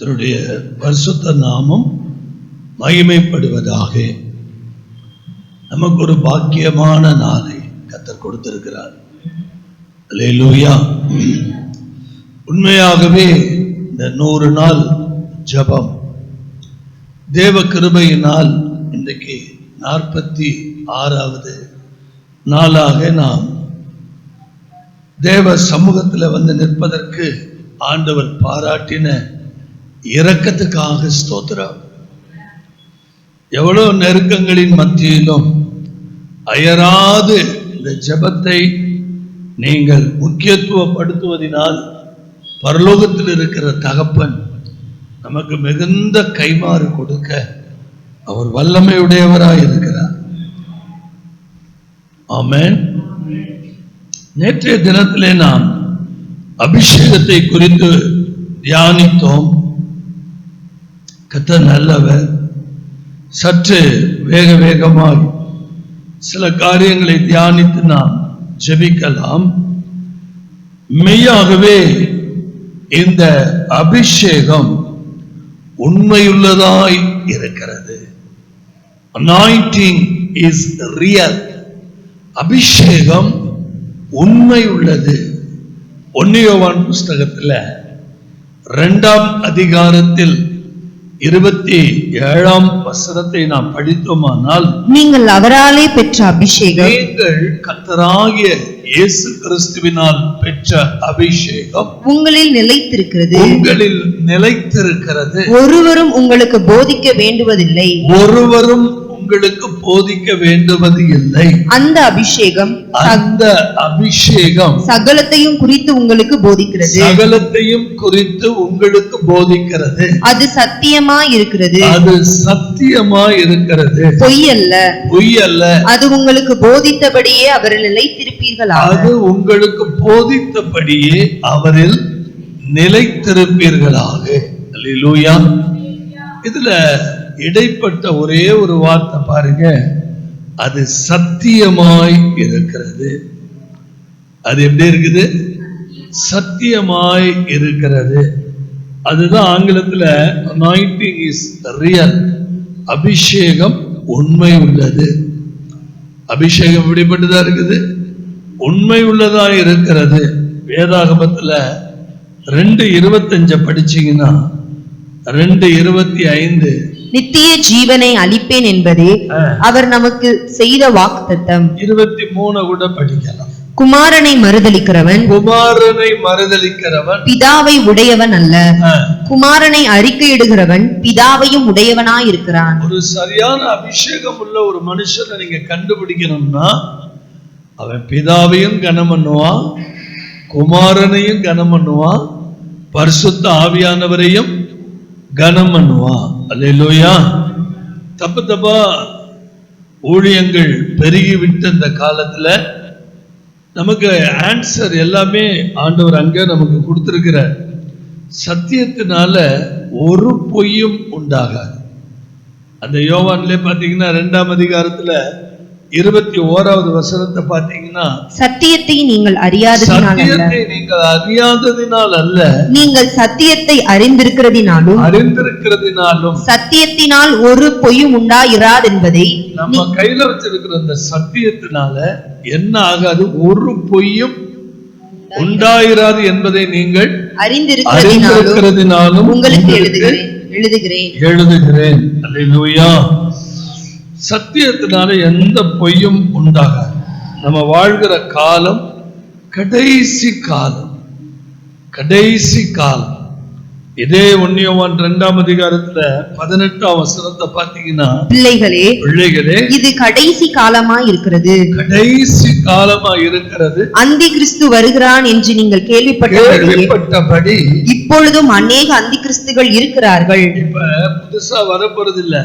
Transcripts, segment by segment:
கர்த்தருடைய பரிசுத்த நாமம் மகிமைப்படுவதாக. நமக்கு ஒரு பாக்கியமான நாளை கர்த்தர் கொடுத்திருக்கிறார். அல்லேலூயா. உண்மையாகவே இந்த 100 நாள் ஜெபம் தேவ கிருபையினால் இன்றைக்கு 46வது நாளாக நாம் தேவ சமூகத்தில் வந்து நிற்பதற்கு ஆண்டவர் பாராட்டின இரக்கத்துக்காக ஸ்தோத்திரம். எவ்வளவு நெருக்கங்களின் மத்தியிலும் அயராது இந்த ஜெபத்தை நீங்கள் முக்கியத்துவப்படுத்துவதனால் பரலோகத்தில் இருக்கிற தகப்பன் நமக்கு மிகுந்த கைமாறு கொடுக்க அவர் வல்லமையுடையவராய் இருக்கிறார். ஆமென். நேற்றைய தினத்திலே நாம் அபிஷேகத்தை குறித்து தியானித்தோம். கர்த்தர் நல்லவர். சற்று வேகமாய் சில காரியங்களை தியானித்து நாம் ஜெபிக்கலாம். மெய்யாகவே இந்த அபிஷேகம் உண்மையுள்ளதாய் இருக்கிறது. Anointing is real. அபிஷேகம் உண்மை உள்ளது. 1 யோவான் புஸ்தகத்தில் 2ஆம் அதிகாரத்தில் 27ஆம் வசனத்தை நாம் படித்தோமானால், நீங்கள் அவராலே பெற்ற அபிஷேகம், நீங்கள் கர்த்தராகிய இயேசு கிறிஸ்துவினால் பெற்ற அபிஷேகம் உங்களில் நிலைத்திருக்கிறது. ஒருவரும் உங்களுக்கு போதிக்க வேண்டுவதில்லை. அந்த அபிஷேகம் சகலத்தையும் குறித்து உங்களுக்கு போதிக்கிறது. அது சத்தியமாய் இருக்கிறது. பொய்யல்ல. அது உங்களுக்கு போதித்தபடியே அவரில் நிலைத்திருப்பீர்களாக. அல்லேலூயா. இதுல இடைப்பட்ட ஒரே ஒரு வார்த்தை பாருங்க, அது சத்தியமாய் இருக்கிறது. அது எப்படி இருக்குது? சத்தியமாய் இருக்கிறது. அதுதான் ஆங்கிலத்துல anointing is real. அபிஷேகம் உண்மை உள்ளது. அபிஷேகம் எப்படிப்பட்டதா இருக்குது? உண்மை உள்ளதா இருக்கிறது. வேதாகமத்துல 2:25 படிச்சீங்கன்னா 2:25 நித்திய ஜீவனை அளிப்பேன் என்பதே அவர் நமக்கு செய்த வாக்குத்தத்தம். 23 கூட படிக்கலாம். குமாரனை மறுதலிக்கிறவன் பிதாவை உடையவன் அல்ல, குமாரனை அறிக்கையிடுகிறவன் பிதாவையும் உடையவனாய் இருக்கிறான். ஒரு சரியான அபிஷேகம் உள்ள ஒரு மனுஷனை நீங்க கண்டுபிடிக்கணும்னா அவன் பிதாவையும் கனம் பண்ணுவான், குமாரனையும் கனம் பண்ணுவான், பரிசுத்த ஆவியானவரையும் கனம் பண்ணுவான். அல்லேலூயா. தப்பா ஊழியங்கள் பெருகிவிட்ட இந்த காலத்துல நமக்கு ஆன்சர் எல்லாமே ஆண்டவர் அங்க நமக்கு கொடுத்திருக்கிறார். சத்தியத்தினால ஒரு பொய்யும் உண்டாகாது. அந்த யோவான்ல பாத்தீங்கன்னா 2ஆம் அதிகாரத்துல 21வது வசனத்தை பாத்தீங்கன்னா, சத்தியத்தை நீங்கள் அறியாததினால் அல்ல, நீங்கள் சத்தியத்தை அறிந்திருக்கிறதினாலும் சத்தியத்தினால் ஒரு பொய்யும் உண்டாயிராது என்பதை. நம்ம கையில வச்சிருக்கிற அந்த சத்தியத்தினால என்ன ஆகாது? ஒரு பொய்யும் உண்டாயிராது என்பதை நீங்கள் அறிந்திருக்கிறதினாலும் உங்களுக்கு எழுதுகிறேன். அல்லேலூயா. சத்தியத்தினால எந்த பொய்யும் உண்டாகாது. நம்ம வாழ்கிற காலம் கடைசி காலம். இதே 1 யோவான் 2ஆம் அதிகாரத்துல 18ஆம் வசனத்தை பாத்தீங்கன்னா, பிள்ளைகளே இது கடைசி காலமாய் இருக்கிறது. அந்தி கிறிஸ்து வருகிறான் என்று நீங்கள் கேள்விப்பட்டபடி இப்பொழுதும் அநேக அந்தி கிறிஸ்துகள் இருக்கிறார்கள். இப்ப புதுசா வரப்போறது இல்ல.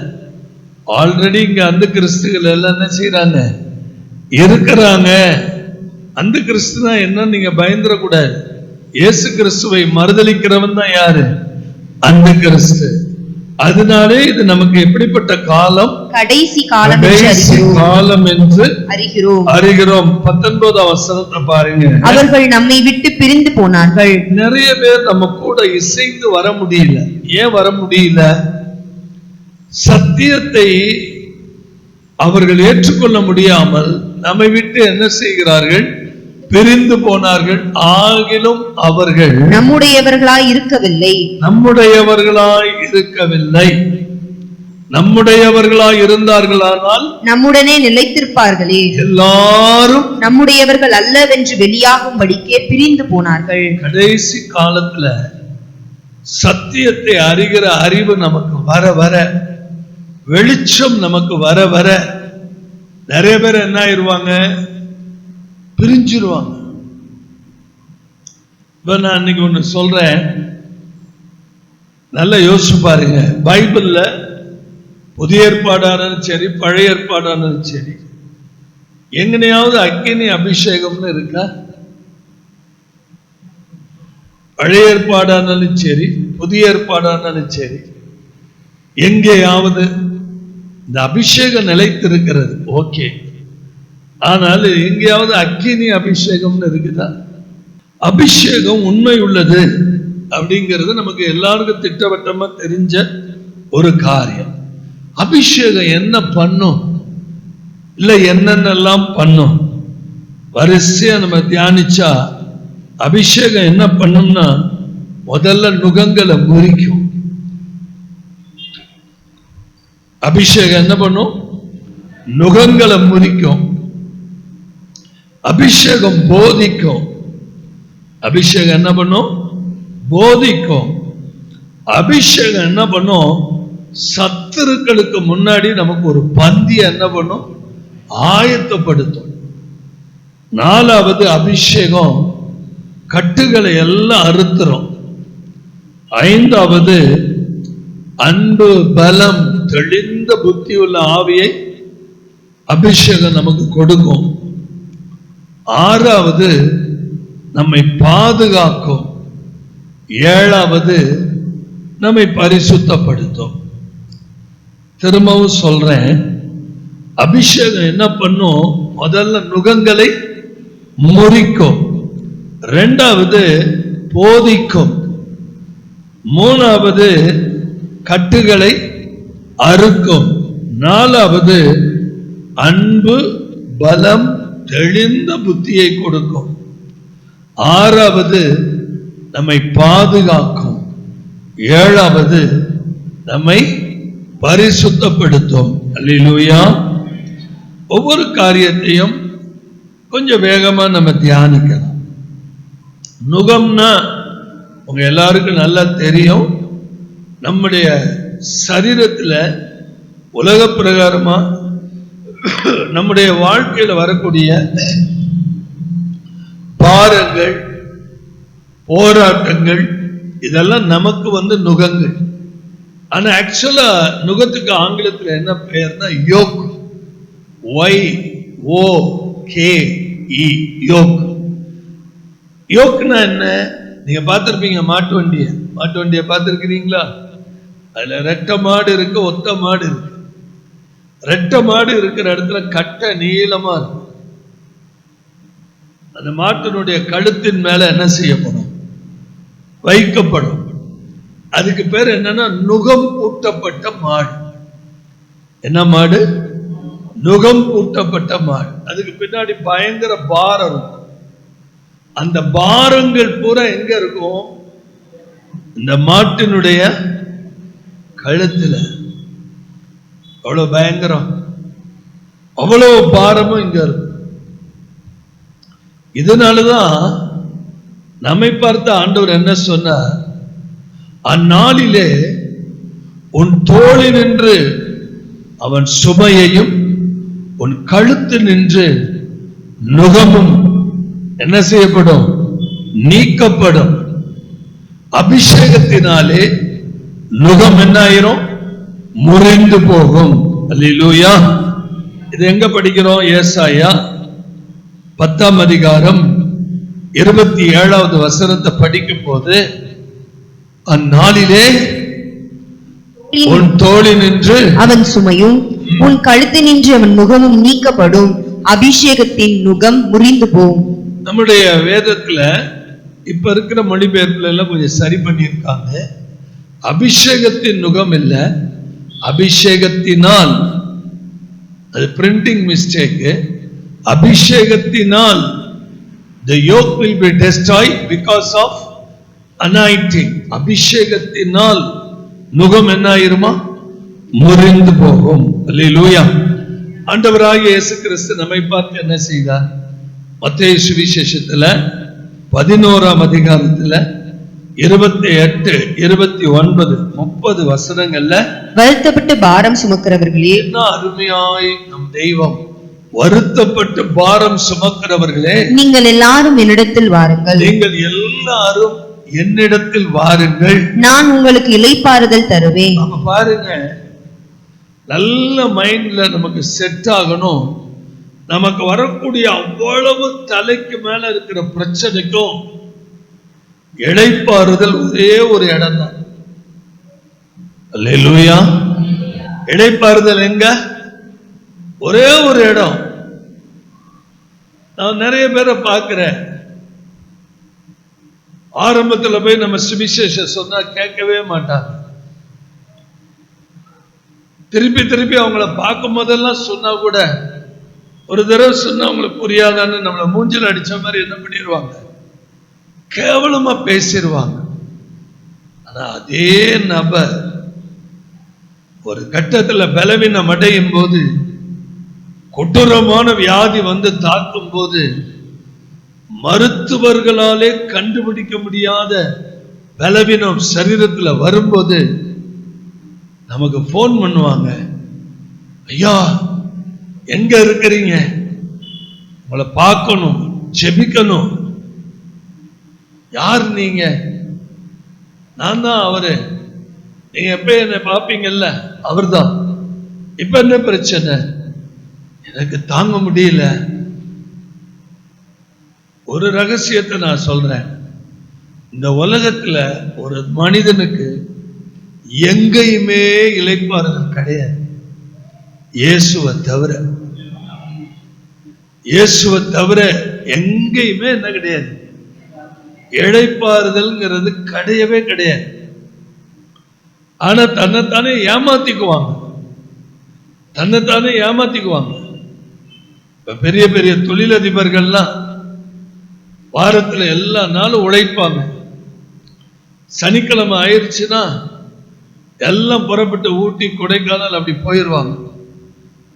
ஆல்ரெடி இங்க அந்த கிறிஸ்துகள் எல்லாம் என்ன செய்யறாங்க? இருக்கிறாங்க. அந்த கிறிஸ்துனா என்ன நீங்க பயந்துடக்கூடாது. இயேசு கிறிஸ்துவை மறுதலிக்கிறவன் தான் யாரு? அந்த கிறிஸ்து. அதனாலே இது நமக்கு எப்படிப்பட்ட காலம்? கடைசி காலம் என்று அறிகிறோம். 19ஆம் வசனத்தை பாருங்க. அவர்கள் நம்மை விட்டு பிரிந்து போனார்கள். நிறைய பேர் நம்ம கூட இசைந்து வர முடியல. ஏன் வர முடியல? சத்தியத்தை அவர்கள் ஏற்றுக்கொள்ள முடியாமல் நம்மை விட்டு என்ன செய்கிறார்கள்? பிரிந்து போனார்கள். ஆகிலும் அவர்கள் நம்முடையவர்களாய் இருக்கவில்லை. நம்முடையவர்களாய் இருந்தார்களானால் நம்முடனே நிலைத்திருப்பார்களே. எல்லாரும் நம்முடையவர்கள் அல்லவென்று வெளியாகும்படிக்கே பிரிந்து போனார்கள். கடைசி காலத்துல சத்தியத்தை அறிகிற அறிவு நமக்கு வர வர, வெளிச்சம் நமக்கு வர வர, நிறைய பேர் என்ன ஆயிருவாங்க? பிரிஞ்சிருவாங்க. இப்ப நான் இன்னைக்கு ஒண்ணு சொல்றேன், நல்லா யோசிச்சு பாருங்க. பைபிள்ல புதிய ஏற்பாடானாலும் சரி, பழைய ஏற்பாடானாலும் சரி, எங்கனையாவது அக்கினி அபிஷேகம்னு இருக்கா? பழைய ஏற்பாடானாலும் சரி, புதிய ஏற்பாடானாலும் சரி, எங்கேயாவது இந்த அபிஷேகம் நிலைத்திருக்கிறது. ஓகே, ஆனால் எங்கேயாவது அக்கினி அபிஷேகம்னு இருக்குதா? அபிஷேகம் உண்மை உள்ளது அப்படிங்கிறது நமக்கு எல்லாருக்கும் திட்டவட்டமா தெரிஞ்ச ஒரு காரியம். அபிஷேகம் என்ன பண்ணும், இல்ல என்னென்னலாம் பண்ணும், வரிசையா நம்ம தியானிச்சா அபிஷேகம் என்ன பண்ணும்னா, முதல்ல நுகங்களை முறிக்கும். அபிஷேகம் என்ன பண்ணும்? நுகங்களை முறிக்கும். அபிஷேகம் போதிக்கும். அபிஷேகம் என்ன பண்ணும்? போதிக்கும். அபிஷேகம் என்ன பண்ணும்? சத்துருக்களுக்கு முன்னாடி நமக்கு ஒரு பந்தி என்ன பண்ணும்? ஆயத்தப்படுத்தும். 4வது அபிஷேகம் கட்டுகளை எல்லாம் அறுத்துரும். 5வது அன்பு, பலம், தெளிந்த புத்தி உள்ள ஆவியை அபிஷேகம் நமக்கு கொடுக்கும். 6வது நம்மை பாதுகாக்கும். 7வது நம்மை பரிசுத்தப்படுத்தும். திரும்பவும் சொல்றேன், அபிஷேகம் என்ன பண்ணும்? முதல்ல நுகங்களை முறிக்கும். 2வது போதிக்கும். 3வது கட்டுகளை அறுக்கும். 4வது அன்பு, பலம், தெளிந்த புத்தியை கொடுக்கும். 6வது நம்மை பாதுகாக்கும். 7வது நம்மை பரிசுத்தப்படுத்தும். அல்லேலூயா. ஒவ்வொரு காரியத்தையும் கொஞ்சம் வேகமா நம்ம தியானிக்கலாம். நுகம்னா உங்க எல்லாருக்கும் நல்லா தெரியும். நம்முடைய சரீரத்துல உலக பிரகாரமா நம்முடைய வாழ்க்கையில வரக்கூடிய பாரங்கள், போராட்டங்கள், இதெல்லாம் நமக்கு நுகங்கள். ஆனா ஆக்சுவலா நுகத்துக்கு ஆங்கிலத்துல என்ன பெயர்னா யோக். YOKE, yoke. யோக்னா என்ன? நீங்க பார்த்திருப்பீங்க மாட்டு வண்டிய பார்த்திருக்கிறீங்களா? அதுல ரெட்டை மாடு இருக்கு, ஒத்த மாடு இருக்கு. ரெட்டை மாடு இருக்கிற இடத்துல கட்டை நீளமா இருக்கும். அந்த மாட்டினுடைய கழுத்தின் மேல என்ன செய்யப்படும்? வைக்கப்படும். அதுக்கு பேர் என்னன்னா நுகம் பூட்டப்பட்ட மாடு. என்ன மாடு? நுகம் பூட்டப்பட்ட மாடு. அதுக்கு பின்னாடி பயங்கர பாரம் இருக்கும். அந்த பாரங்கள் பூரா எங்க இருக்கும்? இந்த மாட்டினுடைய கழுத்துல. அவ்வளவு பயங்கரம், அவ்வளவு பாரமும் இங்க இருக்கும். இதனாலதான் நம்மை பார்த்த ஆண்டவர் என்ன சொன்னார்? அந்நாளிலே உன் தோளி நின்று அவன் சுமையையும், உன் கழுத்து நின்று நுகமும் என்ன செய்யப்படும்? நீக்கப்படும். அபிஷேகத்தினாலே நுகம் என்ன ஆயிரும்? முறிந்து போகும். அல்லேலூயா. இது எங்க படிக்கிறோம்? ஏசாயா 10ஆம் அதிகாரம் 27வது வசனத்தை படிக்கும் போது, அந்நாளிலே உன் தோளினின்று அவன் சுமையும் உன் கழுத்தினின்று அவன் முகமும் நீக்கப்படும். அபிஷேகத்தின் நுகம் முறிந்து போம். நம்முடைய வேதத்துல இப்ப இருக்கிற மொழிபெயர்ப்புல எல்லாம் கொஞ்சம் சரி பண்ணியிருக்காங்க. அபிஷேகத்தின் நுகம் இல்ல, அபிஷேகத்தினால். அது பிரிண்டிங் மிஸ்டேக். அபிஷேகத்தினால் the yoke will be destroyed because of anointing. அபிஷேகத்தினால் நுகம் என்ன ஆயிருமா? முறிந்து போகும். அல்லேலூயா. ஆண்டவராகிய இயேசு கிறிஸ்து நம்மை பார்த்து என்ன செய்தார்? மத்தேயு சுவிசேஷத்துல 11ஆம் அதிகாரத்துல 28, 29, 30 வசனங்கள்ல வருத்தப்பட்டு பாரம் சுமக்கிறவர்களே, என்ன அருமையாய் நம் தெய்வம், வருத்தப்பட்டு பாரம் சுமக்கிறவர்களே, நீங்கள் எல்லாரும் என்னிடத்தில் வாருங்கள். நீங்கள் எல்லாரும் என்னிடத்தில் வாருங்கள், நான் உங்களுக்கு இளைப்பாறுதல் தருவேன். அப்ப பாருங்க, நல்ல மைண்ட்ல நமக்கு செட் ஆகணும். நமக்கு வரக்கூடிய அவ்வளவு தலைக்கு மேல இருக்கிற பிரச்சனைக்கும் இளைப்பாறுதல் ஒரே ஒரு இடம் தான். அல்லேலூயா. இளைப்பாறுதல் எங்க? ஒரே ஒரு இடம். நான் நிறைய பேரை பார்க்கிறேன், ஆரம்பத்துல போய் நம்ம சுவிசேஷம் சொன்னா கேட்கவே மாட்டாங்க. திருப்பி திருப்பி அவங்கள பார்க்கும் போதெல்லாம் சொன்னா கூட, ஒரு தடவை சொன்னா அவங்களுக்கு புரியாதான்னு நம்மளை மூஞ்சில் அடிச்ச மாதிரி என்ன பண்ணிடுவாங்க? கேவலமா பேசிடுவாங்க. ஆனா அதே நபர் ஒரு கட்டத்துல பலவீனம் அடையும் போது, கொடூரமான வியாதி வந்து தாக்கும் போது, மருத்துவர்களாலே கண்டுபிடிக்க முடியாத பலவீனம் சரீரத்துல வரும்போது நமக்கு போன் பண்ணுவாங்க, ஐயா எங்க இருக்கிறீங்க, உங்களை பார்க்கணும், ஜெபிக்கணும். யார் நீங்க? நான் தான் அவரு. நீங்க எப்ப என்ன பார்ப்பீங்கல்ல, அவர்தான். இப்ப என்ன பிரச்சனை? எனக்கு தாங்க முடியல. ஒரு ரகசியத்தை நான் சொல்றேன், இந்த உலகத்துல ஒரு மனிதனுக்கு எங்கேயுமே இளைப்பாறுதல் கிடையாது, இயேசுவை தவிர. இயேசுவை தவிர எங்கேயுமே என்ன கிடையாது, இளைப்பாறுதல்ங்கிறது கிடையவே கிடையாது. ஆனா தன்னைத்தானே ஏமாத்திக்குவாங்க, தன்னைத்தானே ஏமாத்திக்குவாங்க. இப்ப பெரிய பெரிய தொழிலதிபர்கள்லாம் வாரத்துல எல்லா நாளும் உழைப்பாங்க. சனிக்கிழமை ஆயிடுச்சுன்னா எல்லாம் புறப்பட்டு ஊட்டி கொடைக்கானல் அப்படி போயிடுவாங்க.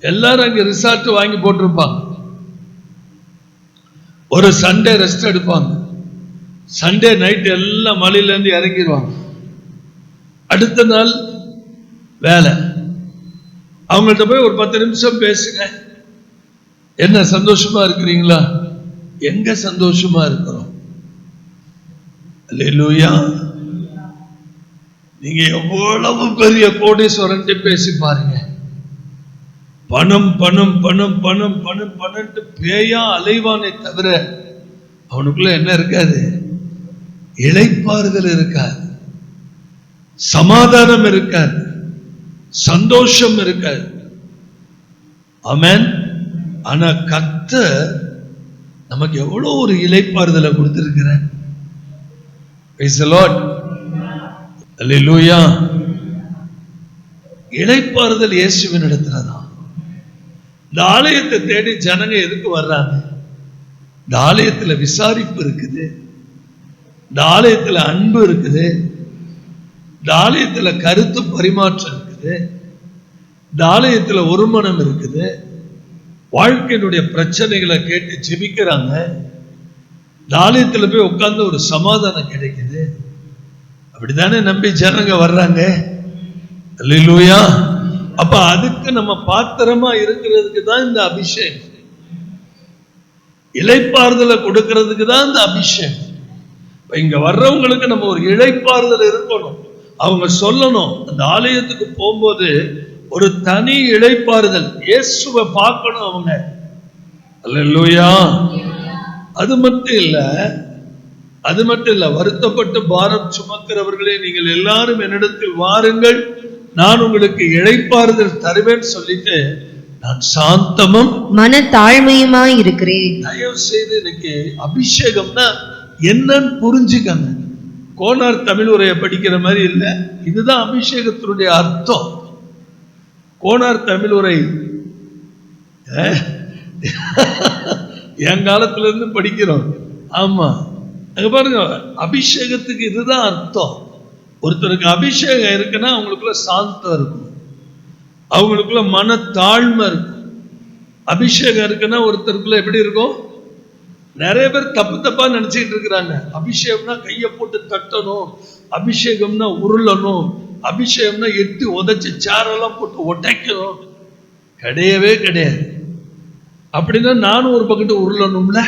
எல்லாரும் அங்க ரிசார்ட் வாங்கி போட்டிருப்பாங்க. ஒரு சண்டே ரெஸ்ட் எடுப்பாங்க. சண்டே நைட் எல்லாம் மலையில இருந்து இறங்கிடுவாங்க. அடுத்த நாள் வேலை. அவங்கள்ட்ட போய் ஒரு 10 நிமிஷம் பேசுங்க, என்ன சந்தோஷமா இருக்கிறீங்களா? எங்க சந்தோஷமா இருக்கிறோம்? அல்லேலூயா. நீங்க எவ்வளவு பெரிய கோடீஸ்வரன் பேசி பாருங்க, பணம் பணம் பணம் பணம் பணம் பணம்ட்டு பேயா அலைவானே தவிர அவனுக்குள்ள என்ன இருக்காது? இளைப்பாறுதல் இருக்காது, சமாதானம் இருக்காது, சந்தோஷம் இருக்காது. ஆமென். ஆனா கர்த்தர் நமக்கு எவ்வளவு ஒரு இளைப்பாறுதலை கொடுத்திருக்கிறார். Praise the Lord. Hallelujah. இளைப்பாறுதல் இயேசுவின் இடத்துலதான். இந்த ஆலயத்தை தேடி ஜனங்க எதுக்கு வர்றாங்க? இந்த ஆலயத்துல விசாரிப்பு இருக்குது, இந்த ஆலயத்துல அன்பு இருக்குது, இந்த ஆலயத்துல கருத்து பரிமாற்றம் இருக்குது, இந்த ஆலயத்துல ஒரு மனம் இருக்குது, வாழ்க்கையினுடைய பிரச்சனைகளை கேட்டு ஜெபிக்கிறாங்க, இந்த ஆலயத்துல போய் உட்கார்ந்து ஒரு சமாதானம் கிடைக்குது. அப்படித்தானே நம்பி ஜனங்க வர்றாங்க. அல்லேலூயா. அப்ப அதுக்கு நம்ம பாத்திரமா இருக்கிறதுக்கு தான் இந்த அபிஷேகம், இளைப்பாறுதலை கொடுக்கிறதுக்கு தான் இந்த அபிஷேகம். இங்க வர்றவங்களுக்கு நம்ம ஒரு இளைப்பாறுதல் இருக்கணும். அவங்க சொல்லணும், அந்த ஆலயத்துக்கு போகும்போது ஒரு தனி இளைப்பாறுதல், இயேசுவை பார்க்கணும் அவங்க. அல்லேலூயா. அது மட்டும் இல்ல, வருத்தப்பட்டு பாரம் சுமக்கிறவர்களே, நீங்கள் எல்லாரும் என்னிடத்தில் வாருங்கள், நான் உங்களுக்கு இளைப்பாறுதல் தருவேன் சொல்லிட்டு நான் சாந்தமும் மன தாழ்மையுமாய் இருக்கிறேன். தயவு செய்து எனக்கு அபிஷேகம்னா என்னன்னு புரிஞ்சுக்கங்க. கோனார் தமிழ் உரையை படிக்கிற மாதிரி இல்லை, இதுதான் அபிஷேகத்தினுடைய அர்த்தம். கோனார் தமிழ் உரை என் காலத்துல இருந்து படிக்கிறோம். ஆமா, அங்க பாருங்க, அபிஷேகத்துக்கு இதுதான் அர்த்தம். ஒருத்தருக்கு அபிஷேகம் இருக்குன்னா அவங்களுக்குள்ள சாந்தம் இருக்கும், அவங்களுக்குள்ள மன தாழ்மை இருக்கும். அபிஷேகம் இருக்குன்னா ஒருத்தருக்குள்ள எப்படி இருக்கும்? நிறைய பேர் தப்பு தப்பா நினைச்சிட்டு இருக்கிறாங்க. அபிஷேகம்னா கையை போட்டு தட்டணும், அபிஷேகம்னா உருளணும், அபிஷேகம்னா எட்டு உதைச்சு சேரெல்லாம் போட்டு உடைக்கணும். கிடையவே கிடையாது. அப்படின்னா நானும் ஒரு பக்கெட்டு உருளணும்ல,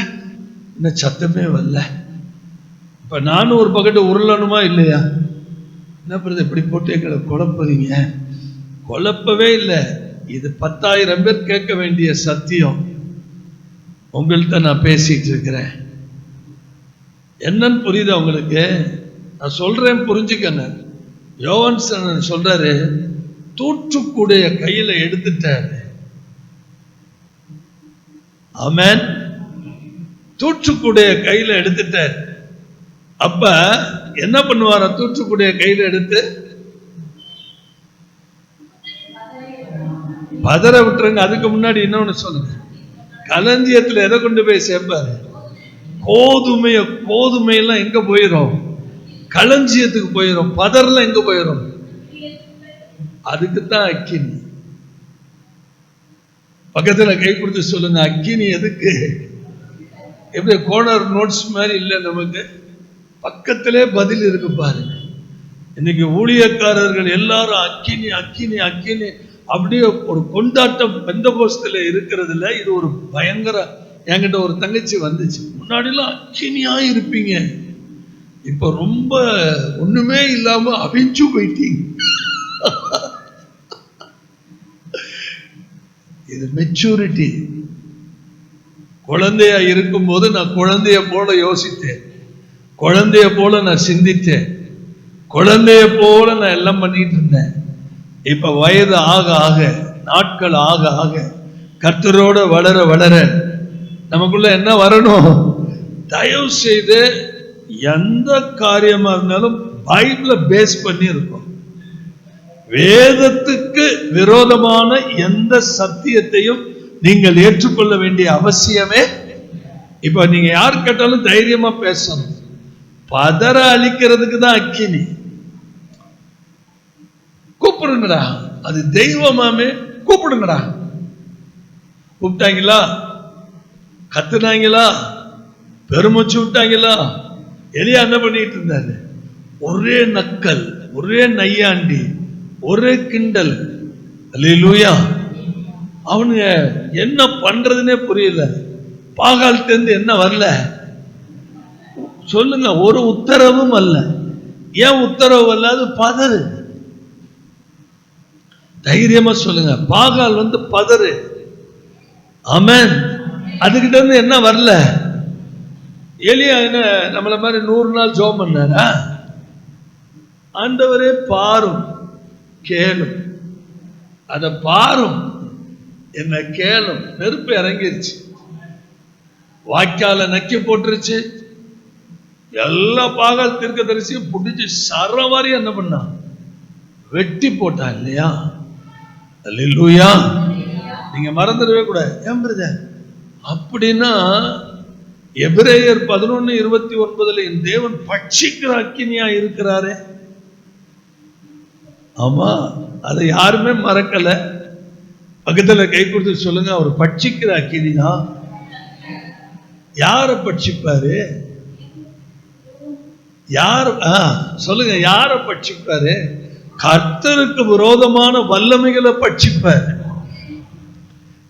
இன்னும் சத்தமே வரல. இப்ப நானும் ஒரு பக்கெட்டு உருளணுமா இல்லையா? என்ன பண்ணுறது, இப்படி போட்டு எங்களை குழப்பறீங்க? குழப்பவே இல்லை. இது 10,000 பேர் கேட்க வேண்டிய சத்தியம். உங்கள்கிட்ட நான் பேசிட்டு இருக்கிறேன். என்னன்னு புரியுதா உங்களுக்கு? நான் சொல்றேன், புரிஞ்சுக்கங்க. யோவான் சொல்றாரு, தூற்றுக்குடைய கையில எடுத்துட்டாரு. ஆமென். தூற்றுக்குடைய கையில எடுத்துட்டாரு. அப்ப என்ன பண்ணுவார? தூற்றுக்குடைய கையில எடுத்து பதற விட்டுருங்க. அதுக்கு முன்னாடி இன்னொன்னு சொல்லுங்க. களஞ்சியத்துல எதை கொண்டு போய் சேர்ப்பாரு? கோதுமையெல்லாம் எங்க போயிரும்? களஞ்சியத்துக்கு போயிரும். பதர்லாம் எங்க போயிரும்? அதுக்குத்தான் அக்கினி. பக்கத்துல கை கொடுத்து சொல்லுங்க, அக்கினி எதுக்கு? எப்படி கோனர் நோட்ஸ் மாதிரி இல்லை நமக்கு, பக்கத்திலே பதில் இருக்கு பாருங்க. இன்னைக்கு ஊழியக்காரர்கள் எல்லாரும் அக்கினி அக்கினி அக்கினி அப்படியே ஒரு கொண்டாட்டம் பெந்தகோஸ்துல இருக்கிறது இல்லை. இது ஒரு பயங்கர, என்கிட்ட ஒரு தங்கச்சி வந்துச்சு, முன்னாடிலாம் அக்கினியா இருப்பீங்க, இப்ப ரொம்ப ஒண்ணுமே இல்லாம அவிஞ்சு போயிட்டீங்க. இது மெச்சூரிட்டி. குழந்தையா இருக்கும் போது நான் குழந்தைய போல யோசித்தேன், குழந்தைய போல நான் சிந்தித்தேன், குழந்தைய போல நான் எல்லாம் பண்ணிட்டு இருந்தேன். இப்ப வயது ஆக ஆக, நாட்கள் ஆக ஆக, கர்த்தரோட வளர வளர நமக்குள்ள என்ன வரணும்? தயவு செய்து எந்த காரியமா இருந்தாலும் பைபிள பேஸ் பண்ணி இருக்கும். வேதத்துக்கு விரோதமான எந்த சத்தியத்தையும் நீங்கள் ஏற்றுக்கொள்ள வேண்டிய அவசியமே. இப்ப நீங்க யார் கேட்டாலும் தைரியமா பேசணும். பதற அழிக்கிறதுக்கு தான் அக்கினி. கூப்பிடுங்கடா, அது தெய்வமாமே, கூப்பிடுங்கடா. கூப்பிட்டாங்களா? கத்துனாங்களா? பெருமூச்சு விட்டாங்களா? எலியா என்ன பண்ணிட்டு இருந்தாரு? ஒரே நக்கல், ஒரே நையாண்டி, ஒரே கிண்டல். அல்லேலூயா. அவனுங்க என்ன பண்றதுன்னே புரியல. பாகால்கிட்ட என்ன வரல சொல்லுங்க? ஒரு உத்தரவும் அல்ல. ஏன் உத்தரவு அல்லாது? பதறு. தைரியமா சொல்லுங்க, பாகால் பதறு. ஆமென். அதுகிட்ட இருந்து என்ன வரல? எலியா என்ன நம்மள மாதிரி 100 நாள் ஜெபம் பண்ணாரா? ஆண்டவரே பாரும், கேளும், அத பாரும், என்ன கேளும். நெருப்பு இறங்கிருச்சு, வாய்க்கால நக்கி போட்டுருச்சு. எல்லா பாகால் தீர்க்கதரிசியும் புடிச்சு சரவாரி என்ன பண்ணா? வெட்டி போட்டான் இல்லையா? அல்லேலூயா. நீங்க மறந்துடவே கூடாது. ஏன் பிரதர் அப்படின்னா? எபிரேயர் 11:29 என் தேவன் பட்சிக்கிற அக்கினியா இருக்கிறாரே. ஆமா, அதை யாருமே மறக்கல. பக்கத்துல கை கொடுத்து சொல்லுங்க, அவர் பட்சிக்கிற அக்கினி தான். யார பட்சிப்பாரு? யார் சொல்லுங்க, யார பட்சிப்பாரு? கர்த்தருக்கு விரோதமான வல்லமைகளை பட்சிப்பார்.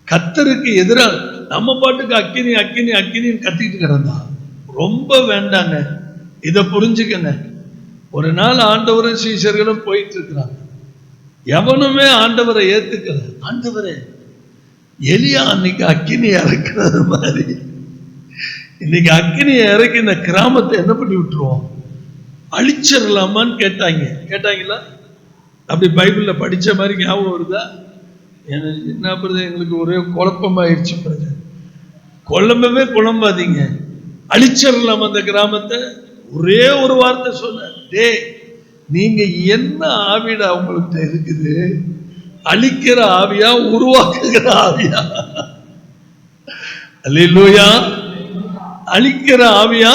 கர்த்தருக்கு எதிராக நம்ம பாட்டுக்கு அக்கினி அக்கினி அக்கினின்னு கத்திட்டு கிடந்தா ரொம்ப வேண்டாங்க. இதை புரிஞ்சுக்கங்க. ஒரு நாள் ஆண்டவரும் சீஷர்களும் போயிட்டு இருக்கிறாங்க. எவனுமே ஆண்டவரை ஏத்துக்கல. ஆண்டவரே, எலியா அன்னைக்கு அக்கினி இறக்குறது மாதிரி இன்னைக்கு அக்கினியை இறக்கி இந்த கிராமத்தை என்ன பண்ணி விட்டுருவோம்? அழிச்சிடலாமான்னு கேட்டாங்களா? அப்படி பைபிள்ல படிச்ச மாதிரி ஞாபகம் வருதா? என்ன பிரதர், எங்களுக்கு ஒரே குழப்பமாயிடுச்சு பிரதர். குழம்பவே குழம்பாதீங்க, அழிச்சிடலாம் அந்த கிராமத்தை. ஒரே ஒரு வார்த்தை சொன்ன, டே நீங்க என்ன ஆவிடா உங்களுக்கு இருக்குது? அழிக்கிற ஆவியா உருவாக்குகிற ஆவியா? அல்லேலூயா. அழிக்கிற ஆவியா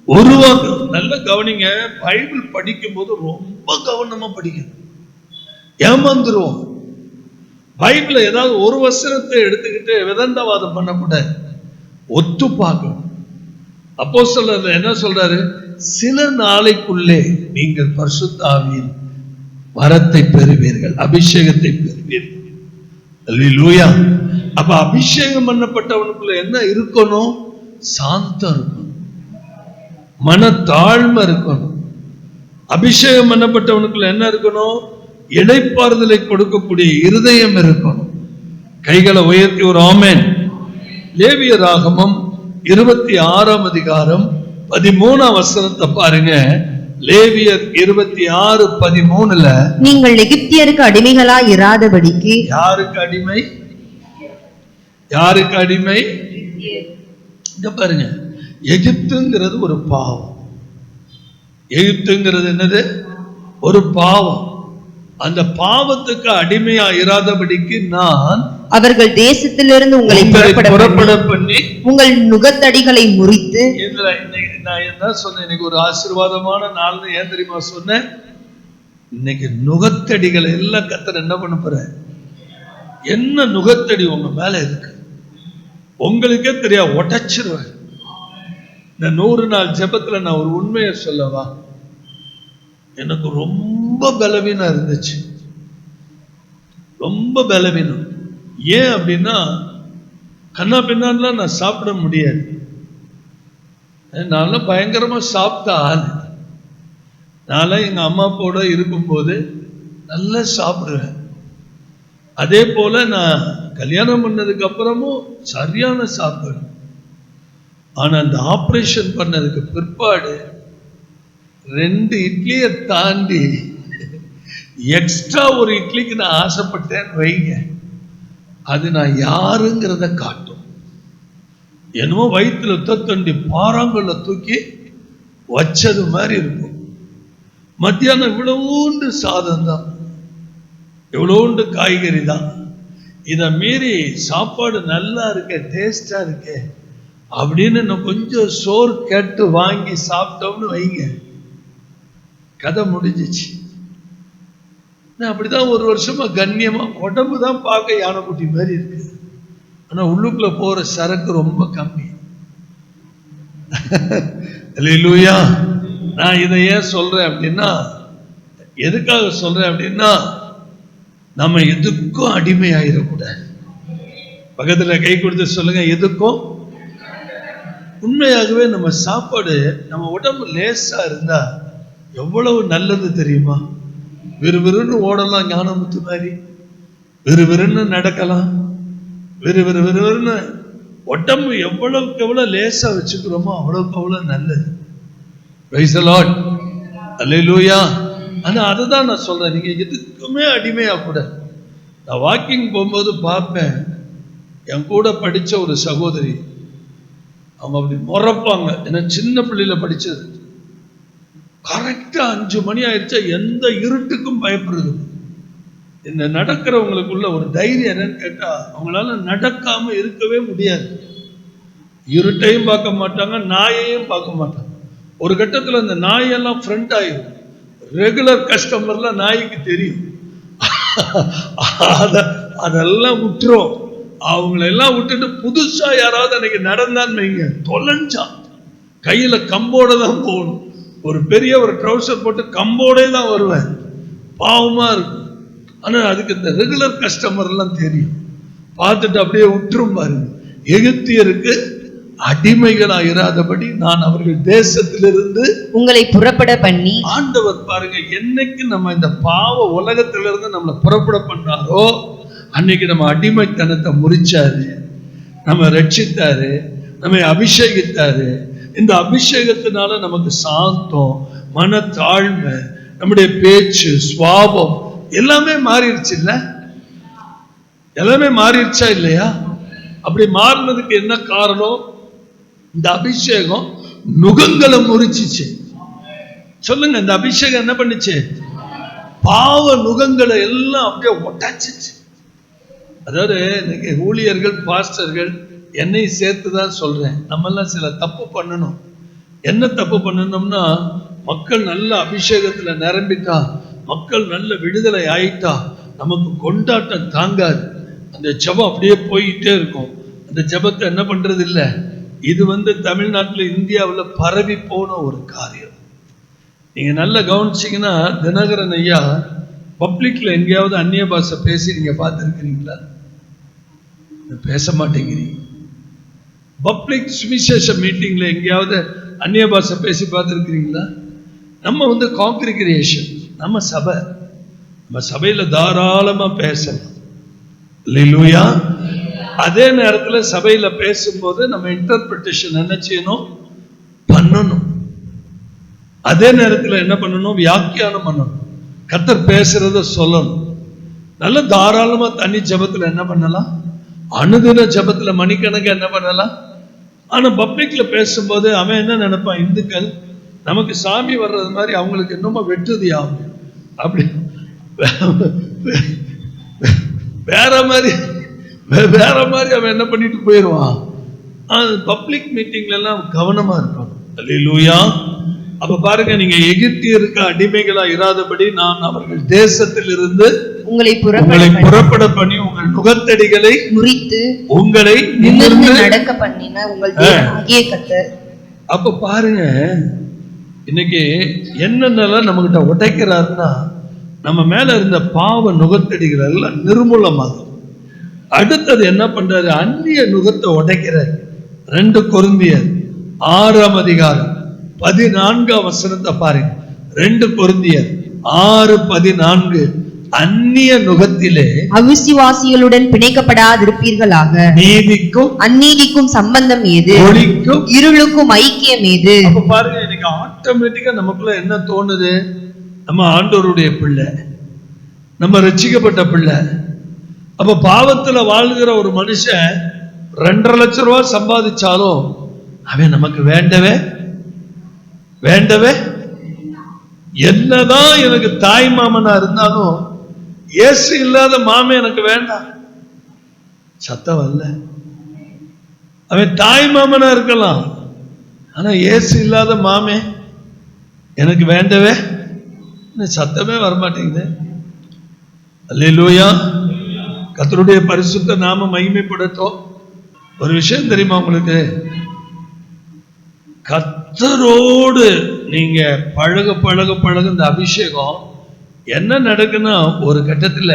உருவாக்கு. நல்ல கவனிங்க, பைபிள் படிக்கும் போது ரொம்ப கவனமா படிக்கணும். ஏமாந்துருவோம். பைபிள ஏதாவது ஒரு வசனத்தை எடுத்துக்கிட்டு விதண்டவாதம் பண்ணக்கூடாது, ஒத்து பார்க்கணும். அப்போஸ்தலர் என்ன சொல்றாரு? சில நாளைக்குள்ளே நீங்கள் பரிசுத்த ஆவியின் வரத்தை பெறுவீர்கள், அபிஷேகத்தை பெறுவீர்கள். அல்லேலூயா. அப்ப அபிஷேகம் பண்ணப்பட்டவனுக்குள்ள என்ன இருக்கணும்? சாந்தம் இருக்கணும், மனத்தாழ்மை இருக்கணும். அபிஷேகம் பண்ணப்பட்டவனுக்குள்ள என்ன இருக்கணும்? இளைப்பாறுதலை கொடுக்கக்கூடிய இருதயம் இருக்கணும். கைகளை உயர்த்தி ஒரு ஆமென். லேவியராகமம் 26ஆம் அதிகாரம் 13ஆம் வசனத்தை பாருங்க. லேவியர் 26:13. நீங்கள் எகிப்தியருக்கு அடிமைகளாய் இராதபடிக்கு. யாருக்கு அடிமை? யாருக்கு அடிமை? இங்க பாருங்க, எகிப்துங்கிறது ஒரு பாவம். எகிப்துங்கிறது என்னது? ஒரு பாவம். அந்த பாவத்துக்கு அடிமையா இராதபடிக்கு நான் அவர்கள் தேசத்திலிருந்து உங்களை புறப்பட பண்ணி உங்கள் நுகத்தடிகளை முறித்து. நான் என்ன சொன்னேன்? இன்னைக்கு ஒரு ஆசீர்வாதமான நாள்னு ஏன் தெரியுமா சொன்னேன்? இன்னைக்கு நுகத்தடிகளை எல்லாம் கர்த்தர் என்ன பண்ண போற? என்ன நுகத்தடி உங்க மேல இருக்கு உங்களுக்கே தெரியா, உடைச்சிருவேன். இந்த 100 நாள் ஜெபத்துல நான் ஒரு உண்மையை சொல்லவா? எனக்கு ரொம்ப பலவீனம் இருந்துச்சு, ரொம்ப பலவீனம். ஏன் அப்படின்னா, கண்ணா பின்னாலாம் நான் சாப்பிட முடியாது. நான் பயங்கரமா சாப்பிட்ட ஆள். நான் எங்க அம்மா அப்பாவோட இருக்கும்போது நல்லா சாப்பிடுவேன். அதே போல நான் கல்யாணம் பண்ணதுக்கு அப்புறமும் சரியான சாப்பிடுவேன். ஆனா அந்த ஆபரேஷன் பண்ணதுக்கு பிற்பாடு 2 இட்லியை தாண்டி எக்ஸ்ட்ரா ஒரு இட்லிக்கு நான் ஆசைப்பட்டேன் வைங்க, அது நான் யாருங்கிறத காட்டும். என்னமோ வயிற்றுல தண்டி பாறாங்கல்ல தூக்கி வச்சது மாதிரி இருக்கும். மத்தியானம் இவ்வளவுண்டு சாதம் தான், இவ்வளவுண்டு காய்கறி தான். இதை மீறி சாப்பாடு நல்லா இருக்க, டேஸ்டா இருக்கு அப்படின்னு நான் கொஞ்சம் சோறு கேட்டு வாங்கி சாப்பிட்டோம்னு வைங்க, கதை முடிஞ்சிச்சு. நான் அப்படிதான் 1 வருஷமா கண்ணியமா, உடம்பு தான் பார்க்க யானைக்குட்டி மாதிரி இருக்கு, ஆனா உள்ளுக்குள்ள போற சரக்கு ரொம்ப கம்மி. அல்லேலூயா. நான் இதை ஏன் சொல்றேன் அப்படின்னா, எதுக்காக சொல்றேன் அப்படின்னா, நம்ம எதுக்கும் அடிமை ஆயிடக்கூடாது. பக்கத்துல கை கொடுத்து சொல்லுங்க, எதுக்கும். உண்மையாகவே நம்ம சாப்பாடு, நம்ம உடம்பு லேசா இருந்தா எவ்வளவு நல்லது தெரியுமா? விறுவிறுன்னு ஓடலாம், ஞானமுத்து மாதிரி விறுவிறுன்னு நடக்கலாம், விறுவிறுன்னு உடம்பு எவ்வளவுக்கு எவ்வளவு லேசா வச்சுக்கிறோமோ அவ்வளவுக்கு அவ்வளவு நல்லது. Praise the lord. அல்லேலூயா. ஆனா அதுதான் நான் சொல்றேன், நீங்க எதுக்குமே அடிமையா கூட. நான் வாக்கிங் போகும்போது பார்ப்பேன், என் கூட படிச்ச ஒரு சகோதரி, அவங்க அப்படி முறைப்பாங்க. ஏன்னா சின்ன பிள்ளையில படிச்சது. கரெக்டா 5 மணி ஆயிடுச்சா எந்த இருட்டுக்கும் பயப்படுறது. இந்த நடக்கிறவங்களுக்குள்ள ஒரு தைரியம் என்னன்னு கேட்டா, அவங்களால நடக்காம இருக்கவே முடியாது. இருட்டையும் பார்க்க மாட்டாங்க, நாயையும் பார்க்க மாட்டாங்க. ஒரு கட்டத்துல அந்த நாயெல்லாம் ஃப்ரெண்ட் ஆயிடும். ரெகுலர் கஸ்டமர்லாம் நாய்க்கு தெரியும். அதெல்லாம் விட்டுரும். அவங்களெல்லாம் விட்டுட்டு புதுசா யாராவது அன்னைக்கு நடந்தான்னு வைங்க, தொலைஞ்சான். கையில கம்போட தான் போகணும். ஒரு பெரிய ஒரு ட்ரௌசர் போட்டு கம்போடே தான் வருவேன். பாவமா இருக்கும். ஆனா அதுக்கு இந்த ரெகுலர் கஸ்டமர் எல்லாம் தெரியும். பார்த்துட்டு அப்படியே விட்டுரும் பாருங்க. எகிப்தியருக்கு அடிமைகளா இராதபடி நான் அவர்கள் தேசத்திலிருந்து உங்களை புறப்பட பண்ணி. ஆண்டவர் பாருங்க, என்னைக்கு நம்ம இந்த பாவ உலகத்திலிருந்து நம்மளை புறப்பட பண்ணாரோ அன்னைக்கு நம்ம அடிமைத்தனத்தை முறிச்சாரு, நம்ம ரட்சித்தாரு, நம்மை அபிஷேகித்தாரு. இந்த அபிஷேகத்தினால நமக்கு சாந்தம், மனத்தாழ்மை, நம்முடைய பேச்சு, சுவாபம் எல்லாமே மாறிடுச்சு இல்ல? எல்லாமே மாறிடுச்சா இல்லையா? அப்படி மாறினதுக்கு என்ன காரணம்? இந்த அபிஷேகம் நுகங்களை முறிச்சிச்சு. சொல்லுங்க, இந்த அபிஷேகம் என்ன பண்ணுச்சு? பாவ நுகங்களை எல்லாம் அப்படியே ஒட்டாச்சிச்சு. அதாவது இன்னைக்கு ஊழியர்கள், பாஸ்டர்கள், என்னை சேர்த்துதான் சொல்றேன், நம்ம எல்லாம் சில தப்பு பண்ணணும். என்ன தப்பு பண்ணணும்னா, மக்கள் நல்ல அபிஷேகத்துல நிரம்பிட்டா, மக்கள் நல்ல விடுதலை ஆயிட்டா, நமக்கு கொண்டாட்டம் தாங்காது. அந்த ஜபம் அப்படியே போயிட்டே இருக்கும். அந்த ஜபத்தை என்ன பண்றது இல்லை. இது தமிழ்நாட்டில், இந்தியாவில் பரவி போன ஒரு காரியம். நீங்க நல்லா கவனிச்சீங்கன்னா, தினகரன் ஐயா பப்ளிக்ல எங்கேயாவது அந்நிய பாஷை பேசி நீங்க பார்த்துருக்கிறீங்களா? பேச மாட்டேங்கிறீங்க. பப்ளிக் சுவிசேஷ மீட்டிங்ல எங்கேயாவது அந்நிய பாஷை பேசி பார்த்துருக்கிறீங்களா? நம்ம காங்கிரிகேஷன், நம்ம சபையில தாராளமா பேசலாம். அல்லேலூயா. அதே நேரத்தில் சபையில பேசும்போது நம்ம இன்டர்பிரேஷன் என்ன செய்யணும்? பண்ணணும். அதே நேரத்தில் என்ன பண்ணணும்? வியாக்கியானம் பண்ணணும். கர்த்தர் பேசுறத சொல்லணும். நல்ல தாராளமா தனி ஜபத்துல என்ன பண்ணலாம்? அனுதின ஜபத்துல மணிக்கணக்கு என்ன பண்ணலாம்? ஆனா பப்ளிக்ல பேசும்போது அவன் என்ன நினைப்பான்? இந்துக்கள் நமக்கு சாமி வர்றது மாதிரி அவங்களுக்கு என்னமோ வெட்டுதியா அப்படி வேற மாதிரி அவன் என்ன பண்ணிட்டு போயிடுவான். பப்ளிக் மீட்டிங்ல எல்லாம் கவனமா இருக்கணும். அல்லேலூயா. அப்ப பாருங்க, நீங்க எகிப்தியருக்கு அடிமைகளா இராதபடி நான் அவர்கள் தேசத்தில் இருந்து உங்களை புறப்பட பண்ணி உங்கள் நுகத்தடிகளை முறித்து உங்களை நிமிர்ந்து நடக்க பண்ணின உங்கள் தேவனாகிய கர்த்தர். அப்ப பாருங்க, இன்னைக்கு என்னென்னலாம் நம்ம கிட்ட உடைக்கிறாருன்னா, நம்ம மேல இருந்த பாவ நுகத்தடிகள் எல்லாம் நிர்மூலமாகும். அடுத்தது என்ன பண்றாரு? அந்நிய நுகத்தை உடைக்கிறார். 2 கொரிந்தியர் 6ஆம் அதிகாரம் 14ஆம் வசனத்தை பாருங்க. 2 கொரிந்தியர் 6:14. அந்நிய நுகத்திலே அவிசுவாசிகளுடன் பிணைக்கப்படாதிருப்பீர்களாக. நீதிக்கும் அந்நீதிக்கும் சம்பந்தம் ஏது? ஒளிக்கும் இருளுக்கும் ஐக்கியம் ஏது? அப்ப பாருங்க, இன்னைக்கு ஆட்டோமேட்டிக்கா நமக்குள்ள என்ன தோணுது? நம்ம ஆண்டவருடைய பிள்ளை, நம்ம ரட்சிக்கப்பட்ட பிள்ளை. அப்ப பாவத்துல வாழ்கிற ஒரு மனுஷன் 2.5 லட்சம் ரூபாய் சம்பாதிச்சாலும் அவன் நமக்கு வேண்டவே. என்னதான் எனக்கு தாய் மாமனா இருந்தாலும் இயேசு இல்லாத மாமே எனக்கு வேண்டாம். சத்தம் வரல. அவன் தாய் மாமனா இருக்கலாம், ஆனா இயேசு இல்லாத மாமே எனக்கு வேண்டவே. சத்தமே வரமாட்டேங்குது. அல்லேலூயா. கர்த்தருடைய பரிசுத்த நாம மகிமைப்படுத்தும். ஒரு விஷயம் தெரியுமா உங்களுக்கு? கர்த்தரோடு நீங்க பழக இந்த அபிஷேகம் என்ன நடக்குன்னா, ஒரு கட்டத்துல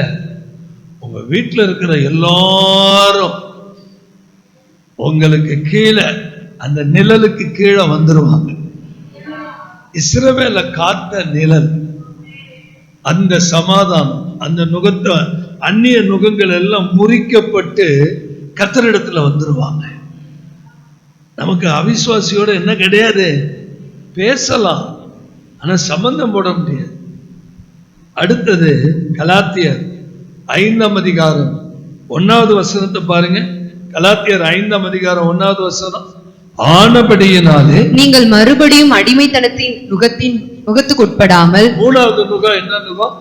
உங்க வீட்டுல இருக்கிற எல்லாரும் உங்களுக்கு கீழே, அந்த நிழலுக்கு கீழே வந்துருவாங்க. இஸ்ரவேல காத்த நிழல், அந்த சமாதானம், அந்த நுகத்தை, அந்நிய நுகங்கள் எல்லாம் முறிக்கப்பட்டு கர்த்தரிடத்துல வந்துருவாங்க. நமக்கு அவிசுவாசியோட என்ன கிடையாது? பேசலாம், ஆனா சம்பந்தம் போட முடியாது. அடுத்தது கலாத்தியர் 5ஆம் அதிகாரம் 1வது வசனத்தை பாருங்க. கலாத்தியர் 5ஆம் அதிகாரம் 1வது வசனம். ஆனபடியினாலே நீங்கள் மறுபடியும் அடிமைத்தனத்தின் நுகத்துக்கு உட்படாமல். 3வது நுகம் என்ன நுகம்?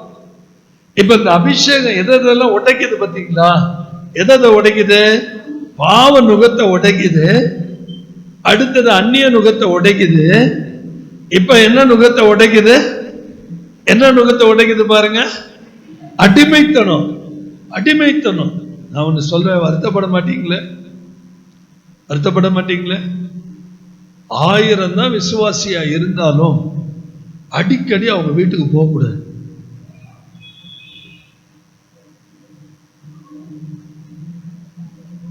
இப்ப இந்த அபிஷேகம் எதெல்லாம் உடைக்குது பாத்தீங்களா? எதை உடைக்குது? பாவ நுகத்தை உடைக்குது. அடுத்தது அந்நிய நுகத்தை உடைக்குது. இப்ப என்ன நுகத்தை உடைக்குது? என்ன நுகத்தை உடைக்குது பாருங்க? அடிமைத்தனம். நான் ஒண்ணு சொல்றேன், வருத்தப்பட மாட்டீங்களே? 1000 தான் விசுவாசியா இருந்தாலும் அடிக்கடி அவங்க வீட்டுக்கு போக கூடாது.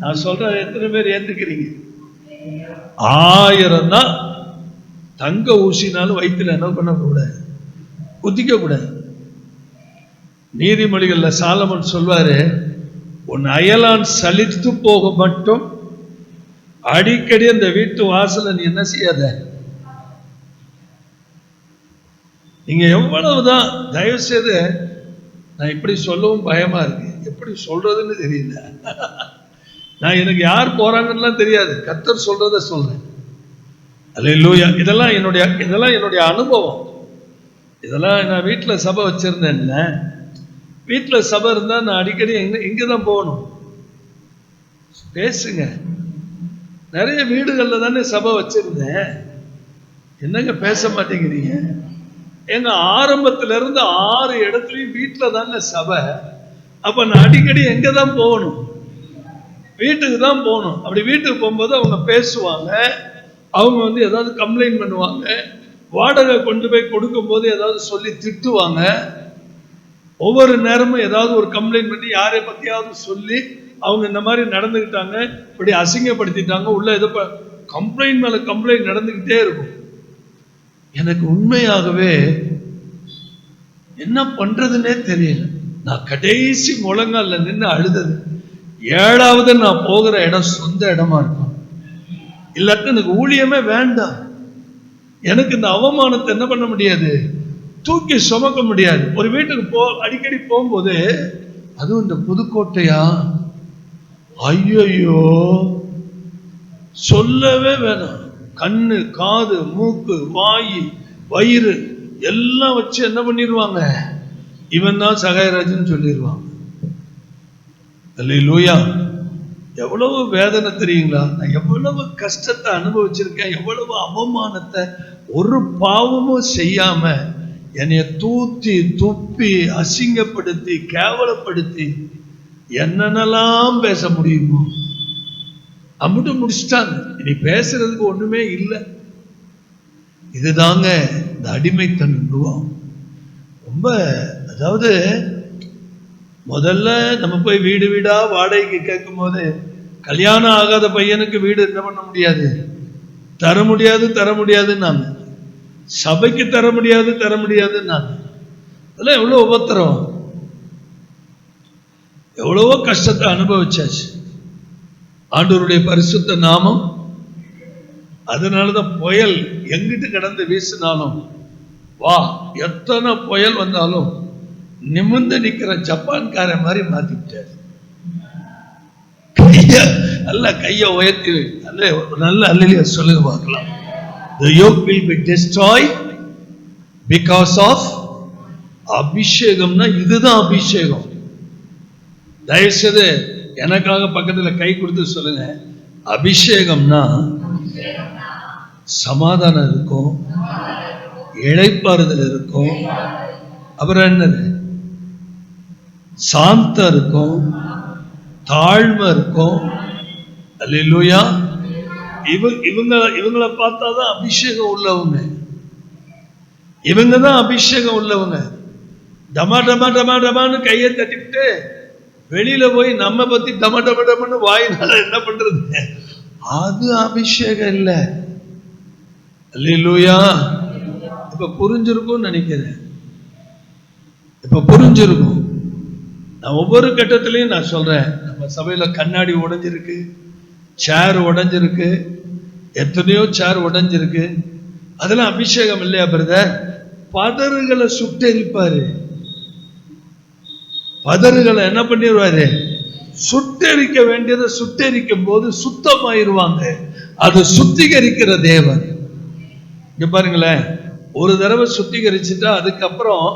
நான் சொல்றேன், எத்தனை பேர் ஏத்துக்கிறீங்க? 1000 தான். தங்க ஊசினாலும் வயிற்றுல என்ன பண்ணக்கூடாது? குதிக்க கூடாது. நீதிமொழிகள்ல சாலமன் சொல்வாரு, உன் அயலான் சலித்து போக மட்டும் அடிக்கடி அந்த வீட்டு வாசல நீ என்ன செய்யாத. நீங்க எவ்வளவுதான் தயவு செய்து, நான் இப்படி சொல்லவும் பயமா இருக்கு, எப்படி சொல்றதுன்னு தெரியல. நான் எனக்கு யார் போறாங்கன்னு தெரியாது, கர்த்தர் சொல்றத சொல்றேன். அல்லேலூயா. இதெல்லாம் என்னுடைய அனுபவம். இதெல்லாம் நான் வீட்டுல சபை வச்சிருந்தேன்ல, வீட்டுல சபை இருந்தா நான் அடிக்கடி இங்கதான் போகணும். பேசுங்க. நிறைய வீடுகள்ல தானே சபை வச்சிருந்தேன், என்னங்க பேச மாட்டேங்கிறீங்க? எங்க ஆரம்பத்துல இருந்து 6 இடத்துலயும் வீட்டுல தாங்க சபை. அப்ப நான் அடிக்கடி எங்கதான் போகணும்? வீட்டுக்கு தான் போகணும். அப்படி வீட்டுக்கு போகும்போது அவங்க பேசுவாங்க, அவங்க ஏதாவது கம்ப்ளைண்ட் பண்ணுவாங்க, வாடகை கொண்டு போய் கொடுக்கும் போது ஏதாவது சொல்லி திட்டுவாங்க. ஒவ்வொரு நேரமும் ஏதாவது ஒரு கம்ப்ளைண்ட் பண்ணி யாரை பத்தியாவது சொல்லி அவங்க இந்த மாதிரி நடந்துக்கிட்டாங்க, இப்படி அசிங்கப்படுத்திட்டாங்க, உள்ள ஏதோ கம்ப்ளைண்ட் மேல கம்ப்ளைண்ட் நடந்துகிட்டே இருக்கும். எனக்கு உண்மையாகவே என்ன பண்றதுன்னே தெரியல. நான் கடைசி முழங்கால நின்று அழுதது. 7வது நான் போகிற இடம் சொந்த இடமா இருக்கும், இல்லாட்டி எனக்கு ஊழியமே வேண்டாம். எனக்கு இந்த அவமானத்தை என்ன பண்ண முடியாது, தூக்கி சுமக்க முடியாது. ஒரு வீட்டுக்கு அடிக்கடி போகும்போது, அதுவும் இந்த புதுக்கோட்டையா, ஐயோ சொல்லவே வேணாம். கண்ணு, காது, மூக்கு, வாய், வயிறு எல்லாம் வச்சு என்ன பண்ணிடுவாங்க, இவன் தான் சகாயராஜன் சொல்லிடுவாங்க. அல்லேலூயா. எவ்வளவு வேதனை தெரியுங்களா? நான் எவ்வளவு கஷ்டத்தை அனுபவிச்சிருக்கேன், எவ்வளவு அவமானத்தை. ஒரு பாவமும் செய்யாம என்னைய தூத்தி துப்பி அசிங்கப்படுத்தி கேவலப்படுத்தி என்னென்னலாம் பேச முடியுமோ அம்முட்டு முடிச்சுட்டாங்க. இனி பேசுறதுக்கு ஒண்ணுமே இல்லை. இதுதாங்க இந்த அடிமைத்தனம். ரொம்ப, அதாவது முதல்ல நம்ம போய் வீடு வீடா வாடகைக்கு கேட்கும் போது, கல்யாணம் ஆகாத பையனுக்கு வீடு என்ன பண்ண முடியாது, தர முடியாது நாங்க. சபைக்கு தர முடியாது நாங்க. அதெல்லாம் எவ்வளவு உபத்திரம், எவ்வளவோ கஷ்டத்தை அனுபவிச்சாச்சு. ஆண்டவருடைய பரிசுத்த நாமம். அதனாலதான் புயல் எங்கிட்டு கடந்து வீசினாலும், வா, எத்தனை புயல் வந்தாலும் நிமிர்ந்து நிக்கிற ஜப்பான்கார மாதிரி மாத்திட்டாரு. கைய உயர்த்தி நல்ல அல்லேலூயா சொல்லுங்க பார்க்கலாம். The yoke will be destroyed because of அபிஷேகம்னா இதுதான் அபிஷேகம். தயவுசெய்து எனக்காக பக்கத்துல கை கொடுத்து சொல்லுங்க, அபிஷேகம்னா சமாதானம் இருக்கும், இளைப்பாறுதல் இருக்கும், அப்புறம் என்னது, சாந்தம் இருக்கும், தாழ்மை இருக்கும். அல்லேலூயா. இவங்களை பார்த்தாதான் அபிஷேகம் உள்ளவங்க. இவங்க தான் அபிஷேகம் உள்ளவங்க. டமா டமா டமா டமான்னு கையை தட்டிவிட்டு வெளியில போய் நம்ம பத்தி டமா டமா டமான்னு வாயினால என்ன பண்றது, அது அபிஷேகம் இல்லை. அல்லேலூயா. இப்ப புரிஞ்சிருக்கும் நினைக்கிறேன், இப்ப புரிஞ்சிருக்கும். நான் ஒவ்வொரு கட்டத்திலையும் நான் சொல்றேன், நம்ம சபையில கண்ணாடி உடைஞ்சிருக்கு, சேர் உடைஞ்சிருக்கு, எத்தனையோ சேர் உடைஞ்சிருக்கு. அதெல்லாம் அபிஷேகம் இல்லையா பிரதர்? பதறுகளை சுட்டெரிப்பாரு. பதறுகளை என்ன பண்ணிடுவாரு, சுட்டெரிக்க வேண்டியதை சுட்டெரிக்கும் போது சுத்தமாயிருவாங்க. அது சுத்திகரிக்கிற தேவன். இங்க பாருங்களேன், ஒரு தடவை சுத்திகரிச்சுட்டா அதுக்கப்புறம்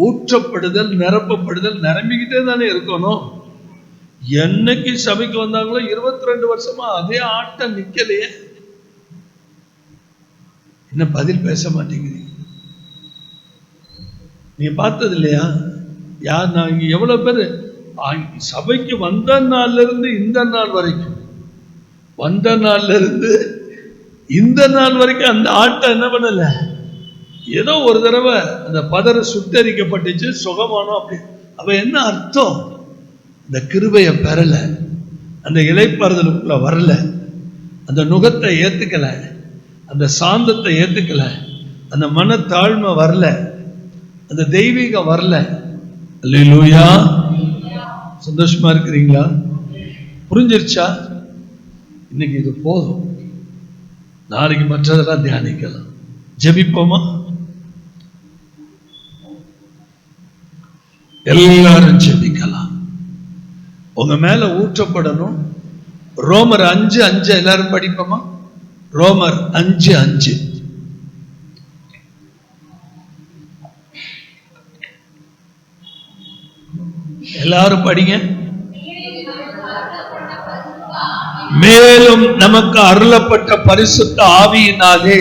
ஊற்றப்படுதல், நிரப்பப்படுதல், நிரம்பிக்கிட்டே தானே இருக்கணும். என்னைக்கு சபைக்கு வந்தாங்களோ 22 வருஷமா அதே ஆட்டம் நிக்கலையே. என்ன பதில் பேச மாட்டேங்கிறீங்க? நீங்க பார்த்தது இல்லையா? யார் நான் இங்க எவ்வளவு பேரு சபைக்கு வந்த நாள்ல இருந்து இந்த நாள் வரைக்கும், வந்த நாள்ல இருந்து இந்த நாள் வரைக்கும் அந்த ஆட்டம் என்ன பண்ணல. ஏதோ ஒரு தடவை அந்த பதறு சுட்டரிக்கப்பட்டுச்சு, சுகமானோம். அப்படி அப்ப என்ன அர்த்தம்? அந்த கிருபையை பெறல, அந்த இளைப்பாறுதலுக்குள்ள வரல, அந்த நுகத்தை ஏத்துக்கல, அந்த சாந்தத்தை ஏத்துக்கல, அந்த மனத்தாழ்மை வரல, அந்த தெய்வீகம் வரல. அல்லேலூயா. சந்தோஷமா இருக்கிறீங்களா? புரிஞ்சிருச்சா? இன்னைக்கு இது போதும், நாளைக்கு மற்றதெல்லாம் தியானிக்கலாம். ஜெபிப்போமா? எல்லாரும் ஜெபிக்கலாம். உங்க மேல ஊற்றப்படணும். ரோமர் 5:5 எல்லாரும் படிப்போமா? ரோமர் 5:5 எல்லாரும் படிங்க. மேலும் நமக்கு அருளப்பட்ட பரிசுத்த ஆவியினாலே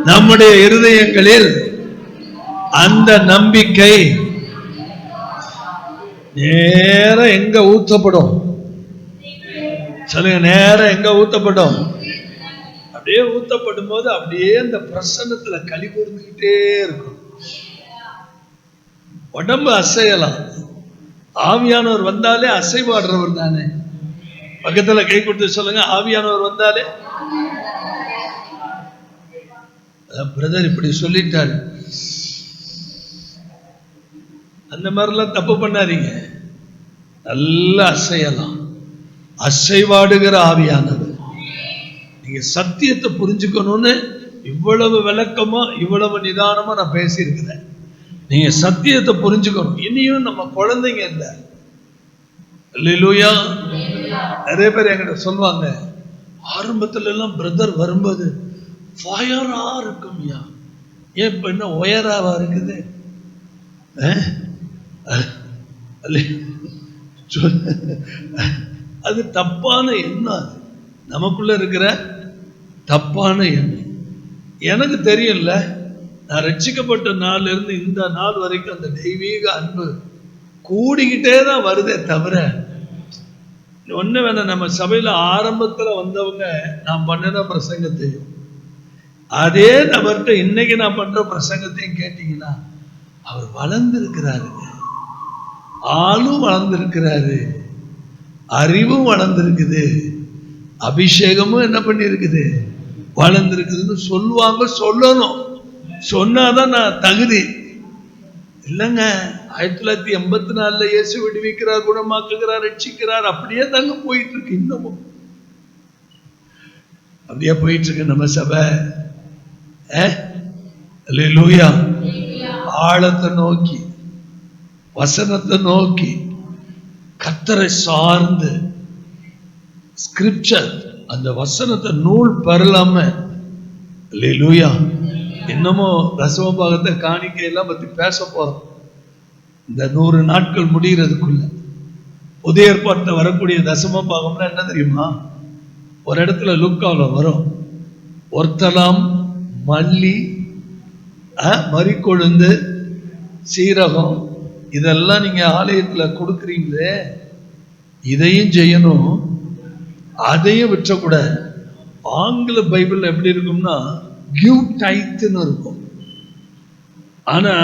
நம்முடைய இருதயங்களில் அந்த நம்பிக்கை நேர எங்க ஊற்றப்படும் சொல்லுங்க. நேர எங்க ஊற்றப்படும்? அப்படியே ஊற்றப்படும் போது அப்படியே அந்த பிரசன்னத்துல களி கூர்ந்துகிட்டே இருக்கும். உடம்பு அசையலாம். ஆவியானவர் வந்தாலே அசைவாடுறவர் தானே. பக்கத்துல கை கொடுத்து சொல்லுங்க, ஆவியானவர் வந்தாலே. பிரதர் இப்படி சொல்லிட்டாரு, அந்த மாதிரிலாம் தப்பு பண்ணாதீங்க. நல்லா அசையலாம். அசைவாடுகிற ஆவியானவர். நீங்க சத்தியத்தை புரிஞ்சுக்கணும்னு இவ்வளவு விளக்கமா இவ்வளவு நிதானமா நான் பேசியிருக்கிறேன். நீங்க சத்தியத்தை புரிஞ்சுக்கணும். இனியும் நம்ம குழந்தைங்க இல்லை. அல்லேலூயா. நிறைய பேர் என்கிட்ட சொல்லுவாங்க, ஆரம்பத்துல எல்லாம் பிரதர் வரும்போது ஃபயரா இருக்கும்யா, ஏன் இப்ப என்ன ஒயராவா இருக்குது? அது தப்பான எண்ணம். அது நமக்குள்ள இருக்கிற தப்பான எண்ணம். எனக்கு தெரியல, நான் ரட்சிக்கப்பட்ட நாள்ல இருந்து இந்த நாள் வரைக்கும் அந்த தெய்வீக அன்பு கூடிக்கிட்டே தான் வருதே தவிர, ஒண்ணு வேணா, நம்ம சபையில ஆரம்பத்துல வந்தவங்க நான் பண்ணின பிரசங்கத்தையும் அதே நபர்கிட்ட இன்னைக்கு நான் பண்ற பிரசங்கத்தையும் கேட்டீங்கன்னா, அவர் வளர்ந்திருக்கிறாருங்க. ஆளும் வளர்ந்திருக்கிறாரு, அறிவும் வளர்ந்திருக்குது, அபிஷேகமும் என்ன பண்ணி இருக்குது, வளர்ந்திருக்குதுன்னு சொல்லுவாங்க. சொல்லணும். சொன்னாதான் நான் தகுதி. இல்லைங்க, 1984 இயேசு விடுவிக்கிறார், குணமாக்குகிறார், ரட்சிக்கிறார், அப்படியே தாங்க போயிட்டு இருக்கு. இன்னமும் அப்படியே போயிட்டு இருக்கு நம்ம சபை. அல்லேலூயா. ஆழத்தை நோக்கி, வசனத்தை நோக்கி, கர்த்தரை சார்ந்து, ஸ்கிரிப்சர் அந்த வசனத்தை நூல் பெறலாம. அல்லேலூயா. இன்னமும் தசம பாகத்தை காணிக்கையெல்லாம் பத்தி பேச போறோம். இந்த 100 நாட்கள் முடிகிறதுக்குள்ள புதிய ஏற்பாட்டில் வரக்கூடிய தசம பாகம்னா என்ன தெரியுமா? ஒரு இடத்துல லூக்காவில் வரும், ஒர்த்தலாம், மல்லி, மறிக்கொழுந்து, சீரகம், இதெல்லாம் நீங்க ஆலயத்துல கொடுக்குறீங்களே, இதையும் செய்யணும், அதையும் விற்றக்கூடாது. ஆங்கில பைபிள் எப்படி இருக்கும்னா கிவ் டைத்னு இருக்கும். ஆனா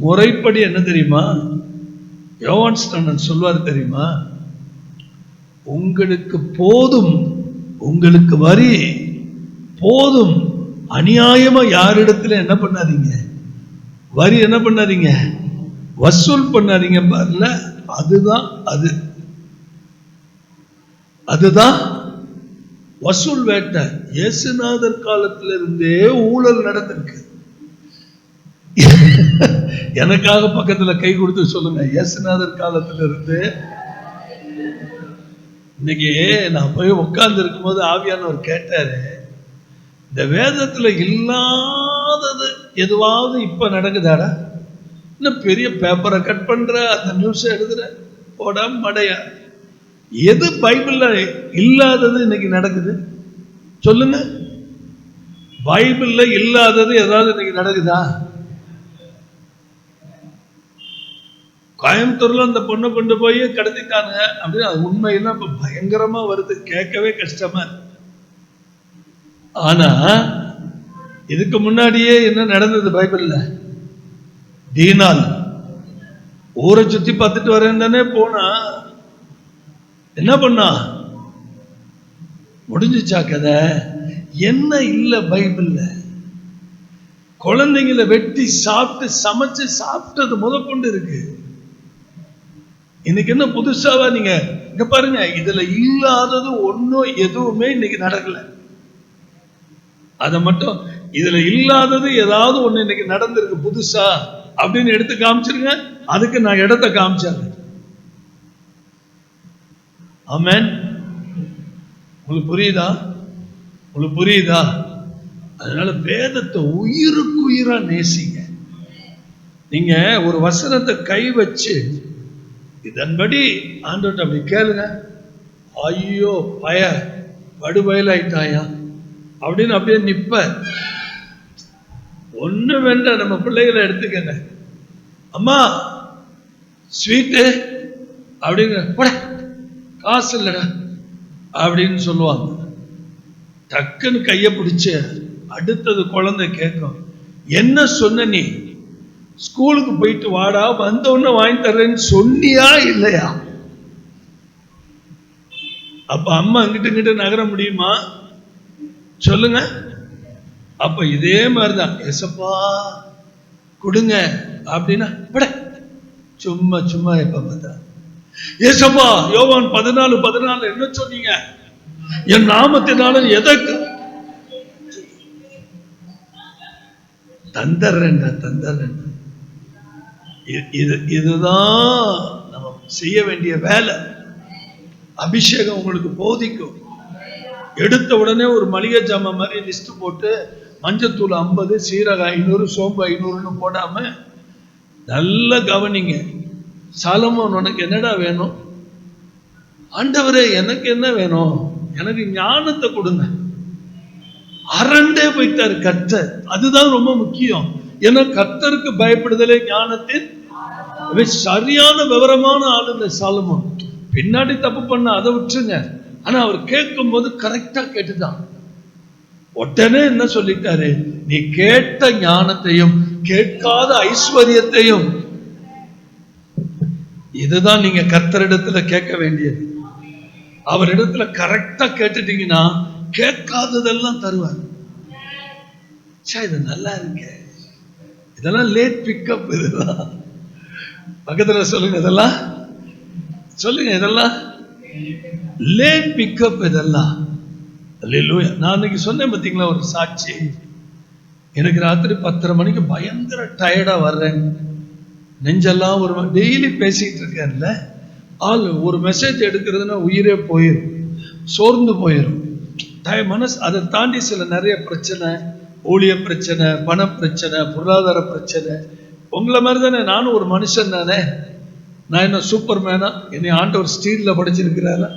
முறைப்படி என்ன தெரியுமா யோவான் ஸ்நானன் சொல்வார் தெரியுமா? உங்களுக்கு போதும், உங்களுக்கு வரி போதும், அநியாயமா யாரிடத்துல என்ன பண்ணாதீங்க, வரி என்ன பண்ணாதீங்க, வசூல் பண்ணாதீங்க. பாருல, அதுதான் அதுதான் வசூல் வேட்டை. இயேசுநாதர் காலத்துல இருந்தே ஊழல் நடந்திருக்கு. எனக்காக பக்கத்துல கை கொடுத்து சொல்லுங்க, இயேசுநாதர் காலத்துல இருந்து. இன்னைக்கு நான் போய் உட்கார்ந்து இருக்கும் போது ஆவியானவர் கேட்டாரு, இந்த வேதத்துல இல்லாதது எதுவாவது இப்ப நடக்குதாடா? இன்னும் பெரிய பேப்பரை கட் பண்ற, அந்த நியூஸ் எழுதுற, போட மடையா, எது பைபிள்ல இல்லாதது இன்னைக்கு நடக்குது சொல்லுங்க? பைபிள்ல இல்லாதது ஏதாவது இன்னைக்கு நடக்குதா? கோயம்புத்தூர்ல அந்த பொண்ணை கொண்டு போய் கடத்திட்டாங்க அப்படின்னு அது உண்மையெல்லாம் இப்ப பயங்கரமா வருது, கேட்கவே கஷ்டமா. ஆனா இதுக்கு முன்னாடியே என்ன நடந்தது பைபிள்ல? தீனால் ஊரை சுத்தி பார்த்துட்டு வரேன் தானே போனா, என்ன பண்ணா? முடிஞ்சுச்சா கதை? என்ன இல்ல பைபிள்ல? குழந்தைங்களை வெட்டி சாப்பிட்டு சமைச்சு சாப்பிட்டது முதற்கொண்டு இருக்கு. இன்னைக்கு என்ன புதுசாவா? நீங்க இங்க பாருங்க, இதுல இல்லாதது ஒன்னும் எதுவுமே இன்னைக்கு நடக்கல. அதை மட்டும் இதுல இல்லாதது ஏதாவது ஒண்ணு இன்னைக்கு நடந்திருக்கு புதுசா அப்படின்னு எடுத்து காமிச்சிருங்க. அதுக்கு நான் இடத்தை காமிச்சேன். ஆமென். உங்களுக்கு புரியுதா? உங்களுக்கு புரியுதா? அதனால வேதத்தை உயிருக்கு உயிரா நேசிங்க. நீங்க ஒரு வசனத்தை கை வச்சு இதன்படி ஆண்டவர்ட்ட அப்படி கேளுங்க. ஐயோ படுபயலாயிட்டாயா அப்படின்னு அப்படியே நிப்ப. ஒண்ணு வேண்டாம், நம்ம பிள்ளைகளை எடுத்துக்கங்க. அம்மா ஸ்வீட்டு அப்படிங்கிற போட காசு இல்லடா அப்படின்னு சொல்லுவாங்க. டக்குன்னு கைய பிடிச்ச அடுத்தது குழந்தை கேட்கும், என்ன சொன்ன நீ? ஸ்கூலுக்கு போயிட்டு வாடா, வந்த உடனே வாங்கி தர்றேன்னு சொன்னியா இல்லையா? அப்ப அம்மா அங்கிட்டு நகர முடியுமா? சொல்லுங்க. அப்ப இதே மாதிரிதான் ஏசப்பா கொடுங்க அப்படின்னா சும்மா சும்மா எப்ப பார்த்தா ஏசப்பா யோவான் 14:14 என்ன சொன்னீங்க? என் நாமத்தினால எதற்கு தந்தர்றேன். இதுதான் நம்ம செய்ய வேண்டிய வேலை. அபிஷேகம் உங்களுக்கு போதிக்கும். எடுத்த உடனே ஒரு மளிகை ஜாமான் மாதிரி லிஸ்ட் போட்டு மஞ்சத்தூள் 50, சீரகம் 500, சோம்பு 500ன்னு போடாம நல்ல கவனிங்க. சாலமோன் உனக்கு என்னடா வேணும்? ஆண்டவரே எனக்கு என்ன வேணும்? எனக்கு ஞானத்தை கொடுங்க. அரண்டே போயிட்டாரு கர்த்தர். அதுதான் ரொம்ப முக்கியம். ஏன்னா கர்த்தருக்கு பயப்படுதலே ஞானத்தின் சரியான விவரமான ஆளு இந்த சாலமோன். பின்னாடி தப்பு பண்ண அதை விட்டுருங்க. ஆனா அவர் கேட்கும் போது கரெக்டா கேட்டுதான். உடனே என்ன சொல்லிட்டாரு? நீ கேட்ட ஞானத்தையும் கேட்காத ஐஸ்வர்யத்தையும். இதுதான் நீங்க கர்த்தரிடத்துல கேட்க வேண்டியது. அவரிடத்துல கரெக்டா கேட்டுட்டீங்கன்னா கேட்காததெல்லாம் தருவார். இது நல்லா இருக்கு, இதெல்லாம் லேட் பிக்கப். இதெல்லாம் பக்கத்துல சொல்லுங்க, இதெல்லாம் சொல்லுங்க, இதெல்லாம் லேட் பிக்கப். இதெல்லாம் நான் அன்னைக்கு சொன்னேன் பார்த்தீங்களா ஒரு சாட்சி. எனக்கு ராத்திரி 10:30 மணிக்கு பயங்கர டயர்டா வர்றேன். நெஞ்செல்லாம் ஒரு டெய்லி பேசிட்டு இருக்கேன்ல, ஆள் ஒரு மெசேஜ் எடுக்கிறதுனா உயிரே போயிடும், சோர்ந்து போயிடும் மனசு. அதை தாண்டி சில நிறைய பிரச்சனை, ஊழிய பிரச்சனை, பண பிரச்சனை, பொருளாதார பிரச்சனை. உங்களை மாதிரி தானே நானும் ஒரு மனுஷன் தானே. நான் என்ன சூப்பர் மேனா? என்னை ஆண்டவர் ஸ்டீல்ல படிச்சிருக்கிறாரா?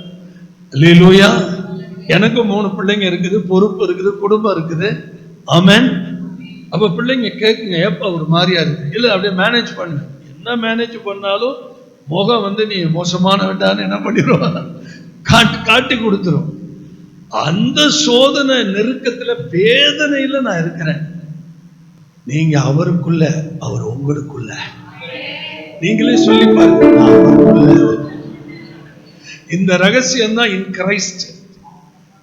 அல்லேலூயா. எனக்கு 3 பிள்ளைங்க இருக்குது, பொறுப்பு இருக்குது, குடும்பம் இருக்குது. ஆமென். அப்ப பிள்ளைங்க கேட்குங்க, ஏப்பா ஒரு மாதிரியா இருக்கு. இல்ல அப்படியே மேனேஜ் பண்ணு. என்ன மேனேஜ் பண்ணாலும் முகம் நீ மோசமான வேண்டான்னு என்ன பண்ணிடுவான், காட்டி கொடுத்துரும். அந்த சோதனை நெருக்கத்துல வேதனையில நான் இருக்கிறேன். நீங்க அவருக்குள்ள, அவர் உங்களுக்குள்ள. நீங்களே சொல்லி பாருங்க, இந்த ரகசியம் தான் இன் கிரைஸ்ட்.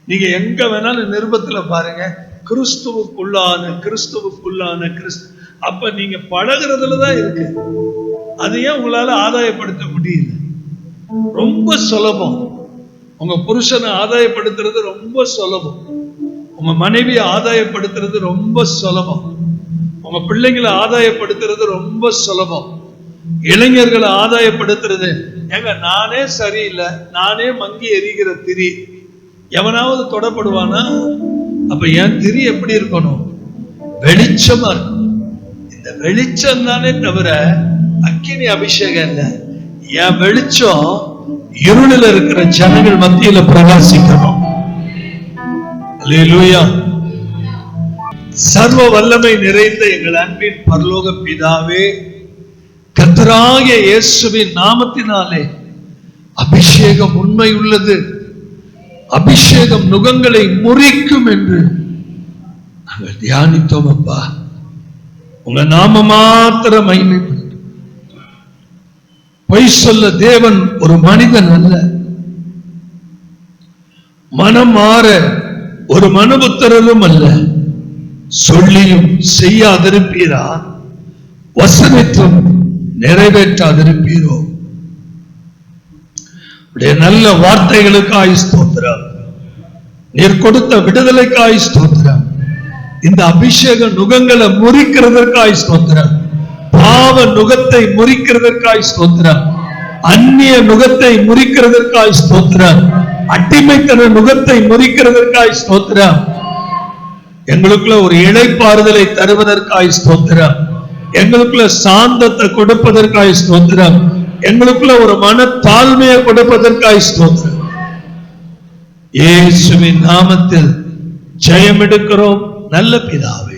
நீங்க எங்க வேணாலும் நிருபத்துல பாருங்க, கிறிஸ்துவுக்குள்ளான கிறிஸ்து. அப்ப நீங்க பழகுறதுலதான் இருக்கு. அது ஏன் உங்களால ஆதாயப்படுத்த முடியல? ரொம்ப சுலபம். உங்க புருஷனை ஆதாயப்படுத்துறது ரொம்ப சுலபம். உங்க மனைவியை ஆதாயப்படுத்துறது ரொம்ப சுலபம். உங்க பிள்ளைங்களை ஆதாயப்படுத்துறது ரொம்ப சுலபம். இளைஞர்களை ஆதாயப்படுத்துறது, ஏங்க நானே சரியில்லை, நானே மங்கி எரிகிற திரி, எவனாவது தொடப்படுவானா? அப்ப என் திரி எப்படி இருக்கணும்? வெளிச்சமா இருக்கும். இந்த வெளிச்சம் தானே தவிர அக்கினி அபிஷேகம் இல்ல. என் வெளிச்சம் இருளில் இருக்கிற ஜனங்கள் மத்தியில பிரகாசிக்கணும். அல்லேலூயா. சர்வ வல்லமை நிறைந்த எங்கள் அன்பின் பரலோக பிதாவே, கர்த்தராகிய இயேசுவின் நாமத்தினாலே அபிஷேகம் உண்மை உள்ளது. அபிஷேகம் நுகங்களை முறிக்கும் என்று நாங்கள் தியானித்தோம். அப்பா, உங்க நாம மாத்திரம் மகிமைப்படுத்தும். பொய் சொல்ல தேவன் ஒரு மனிதன் அல்ல. மனம் மாற ஒரு மனுபுத்திரரும் அல்ல. சொல்லியும் செய்யாதிருப்பீரா? வசனித்தும் நிறைவேற்றாதிருப்பீரோ? நல்ல வார்த்தைகளுக்காய் ஸ்தோத்திரம். நீர் கொடுத்த விடுதலைக்காய் ஸ்தோத்திரம். இந்த அபிஷேக நுகங்களை முறிக்கிறதற்காய் ஸ்தோத்திரம். பாவ நுகத்தை முறிக்கிறதற்காய் ஸ்தோத்திரம். அந்நிய நுகத்தை முறிக்கிறதற்காய் ஸ்தோத்திரம். அடிமைத்தன நுகத்தை முறிக்கிறதற்காய் ஸ்தோத்திரம். எங்களுக்குள்ள ஒரு இளைப்பாறுதலை தருவதற்காய் ஸ்தோத்திரம். எங்களுக்குள்ள சாந்தத்தை கொடுப்பதற்காய் ஸ்தோத்திரம். எங்களுக்குள்ள ஒரு மன தாழ்மையை கொடுப்பதற்காய் ஸ்தோத்திரம். இயேசுவின் நாமத்தில் ஜெயம் எடுக்கிறோம் நல்ல பிதாவே.